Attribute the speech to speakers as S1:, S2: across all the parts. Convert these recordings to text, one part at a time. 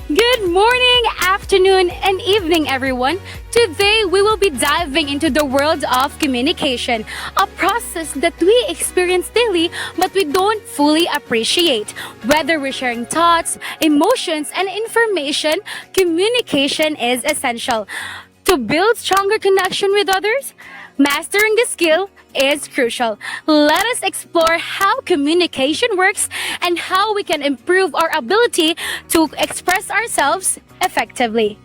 S1: Good morning, afternoon, and evening, everyone. Today, we will be diving into the world of communication, a process that we experience daily but we don't fully appreciate. Whether we're sharing thoughts, emotions, and information, communication is essential. To build stronger connection with others, mastering the skill is crucial. Let us explore how communication works and how we can improve our ability to express ourselves effectively.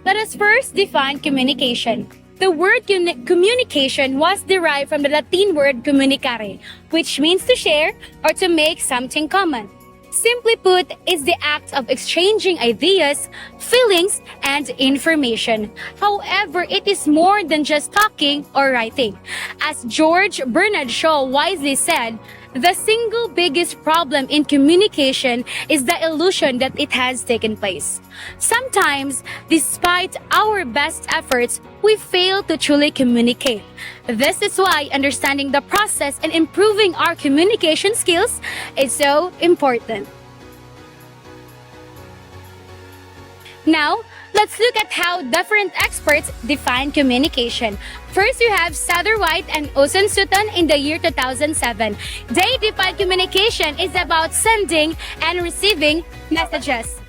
S1: Let us first define communication. The word communication was derived from the Latin word communicare, which means to share or to make something common. Simply put, it's the act of exchanging ideas, feelings, and information. However, it is more than just talking or writing. As George Bernard Shaw wisely said, the single biggest problem in communication is the illusion that it has taken place. Sometimes, despite our best efforts, we fail to truly communicate. This is why understanding the process and improving our communication skills is so important. Now, let's look at how different experts define communication. First, we have Satterwhite and Osen Sutton in the year 2007. They define communication is about sending and receiving messages.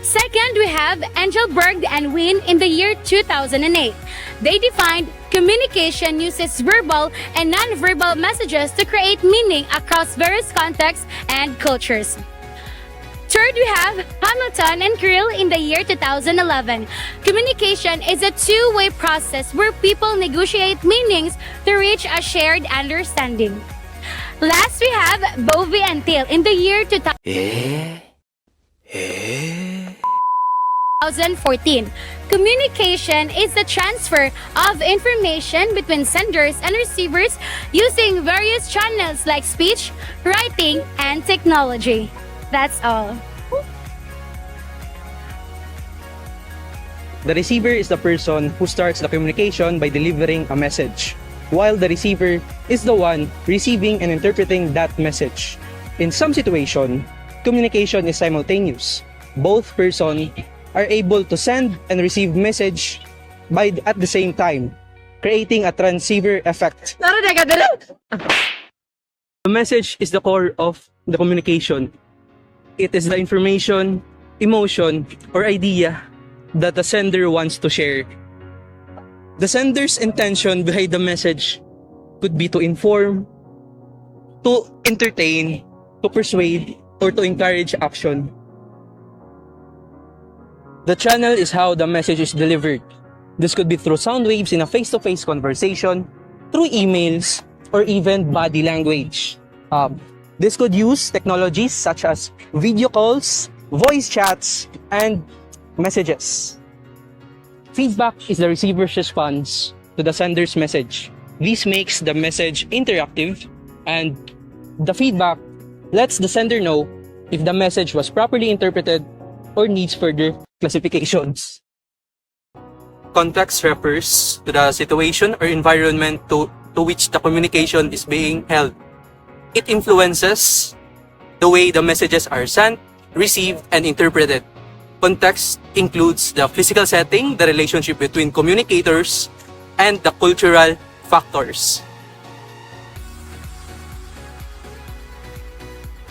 S1: Second, we have Engelberg and Wynn in the year 2008. They defined communication uses verbal and non-verbal messages to create meaning across various contexts and cultures. Third, we have Hamilton and Krill in the year 2011. Communication is a two-way process where people negotiate meanings to reach a shared understanding. Last, we have Bovey and Thiel in the year 2014. Communication is the transfer of information between senders and receivers using various channels like speech, writing, and technology. That's all.
S2: The receiver is the person who starts the communication by delivering a message, while the receiver is the one receiving and interpreting that message. In some situation, communication is simultaneous. Both persons are able to send and receive message at the same time, creating a transceiver effect. The message is the core of the communication. It is the information, emotion, or idea that the sender wants to share. The sender's intention behind the message could be to inform, to entertain, to persuade, or to encourage action. The channel is how the message is delivered. This could be through sound waves in a face-to-face conversation, through emails, or even body language. This could use technologies such as video calls, voice chats, and messages. Feedback is the receiver's response to the sender's message. This makes the message interactive, and the feedback lets the sender know if the message was properly interpreted or needs further classifications. Context refers to the situation or environment to which the communication is being held. It influences the way the messages are sent, received, and interpreted. Context includes the physical setting, the relationship between communicators, and the cultural factors.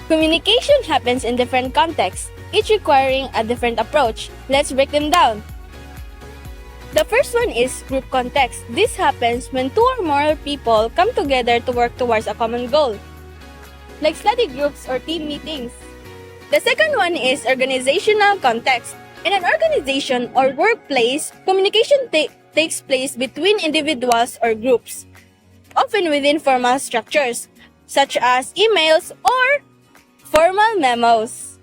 S3: Communication happens in different contexts, each requiring a different approach. Let's break them down. The first one is group context. This happens when two or more people come together to work towards a common goal, like study groups or team meetings. The second one is organizational context. In an organization or workplace, communication takes place between individuals or groups, often within formal structures, such as emails or formal memos.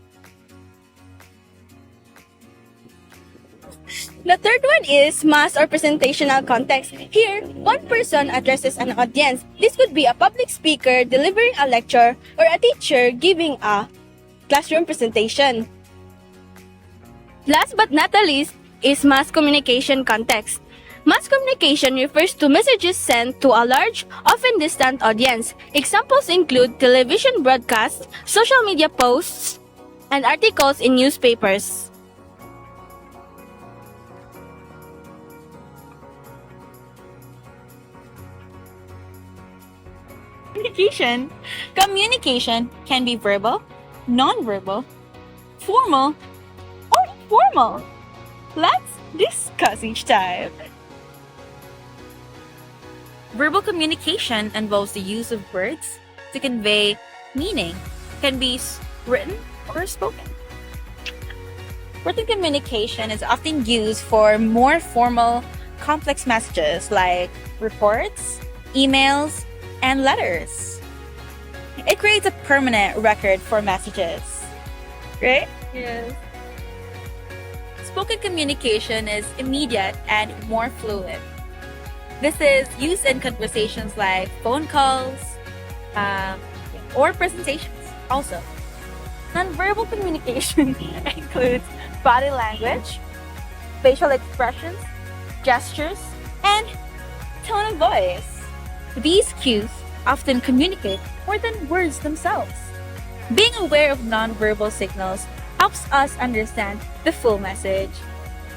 S3: The third one is mass or presentational context. Here, one person addresses an audience. This could be a public speaker delivering a lecture or a teacher giving a classroom presentation. Last but not the least is mass communication context. Mass communication refers to messages sent to a large, often distant audience. Examples include television broadcasts, social media posts, and articles in newspapers.
S4: Communication can be verbal, non-verbal, formal, or informal. Let's discuss each type. Verbal communication involves the use of words to convey meaning, can be written or spoken. Written communication is often used for more formal, complex messages like reports, emails, and letters. It creates a permanent record for messages, right?
S3: Yes.
S4: Spoken communication is immediate and more fluid. This is used in conversations like phone calls or presentations also. Nonverbal communication includes body language, facial expressions, gestures, and tone of voice. These cues often communicate more than words themselves. Being aware of nonverbal signals helps us understand the full message.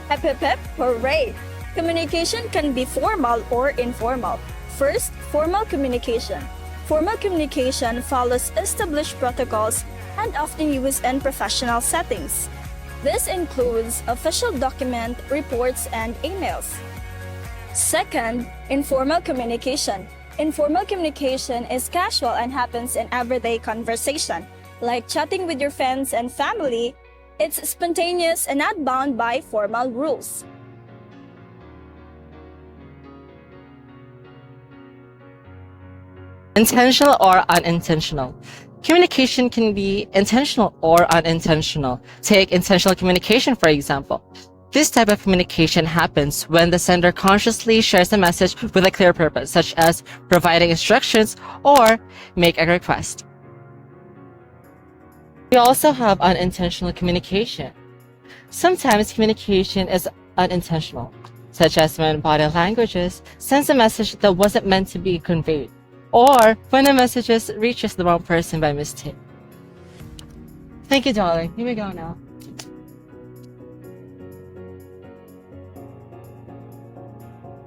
S3: Hep hep hep, hooray! Communication can be formal or informal. First, formal communication. Formal communication follows established protocols and often used in professional settings. This includes official document, reports, and emails. Second, informal communication. Informal communication is casual and happens in everyday conversation, like chatting with your friends and family. It's spontaneous and not bound by formal rules.
S5: Intentional or unintentional. Communication can be intentional or unintentional. Take intentional communication, for example. This type of communication happens when the sender consciously shares a message with a clear purpose, such as providing instructions or make a request. We also have unintentional communication. Sometimes communication is unintentional, such as when body languages sends a message that wasn't meant to be conveyed, or when a message reaches the wrong person by mistake. Thank you, darling. Here we go now.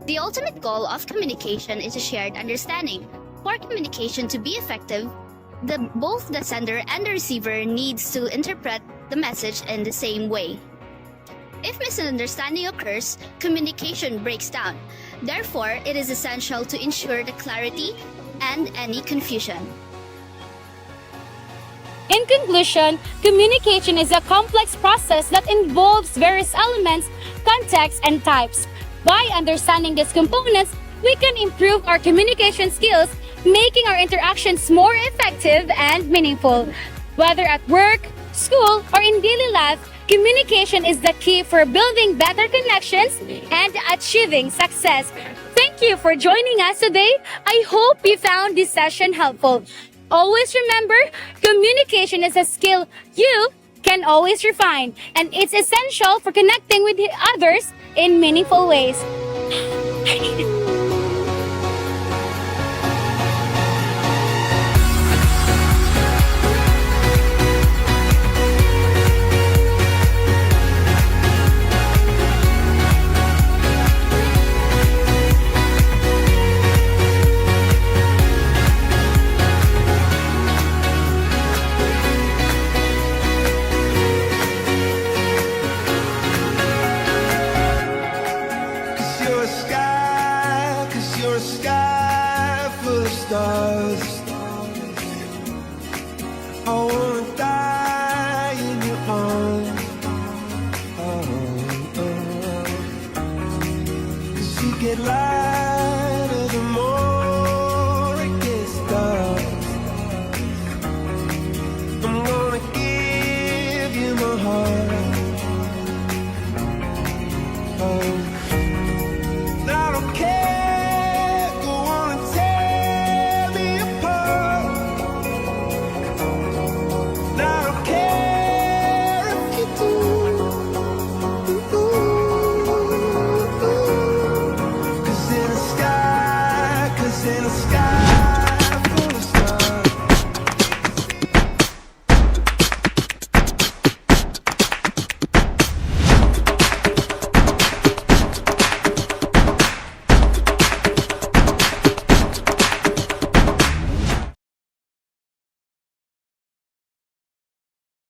S6: The ultimate goal of communication is a shared understanding. For communication to be effective, both the sender and the receiver needs to interpret the message in the same way. If misunderstanding occurs, communication breaks down. Therefore, it is essential to ensure the clarity and any confusion.
S1: In conclusion, communication is a complex process that involves various elements, contexts, and types. By understanding these components, we can improve our communication skills, making our interactions more effective and meaningful. Whether at work, school, or in daily life, communication is the key for building better connections and achieving success. Thank you for joining us today. I hope you found this session helpful. Always remember, communication is a skill you can always refine, and it's essential for connecting with others in meaningful ways.
S7: You're a sky full of stars. I wanna die in your arms. Oh, oh. 'Cause you get light.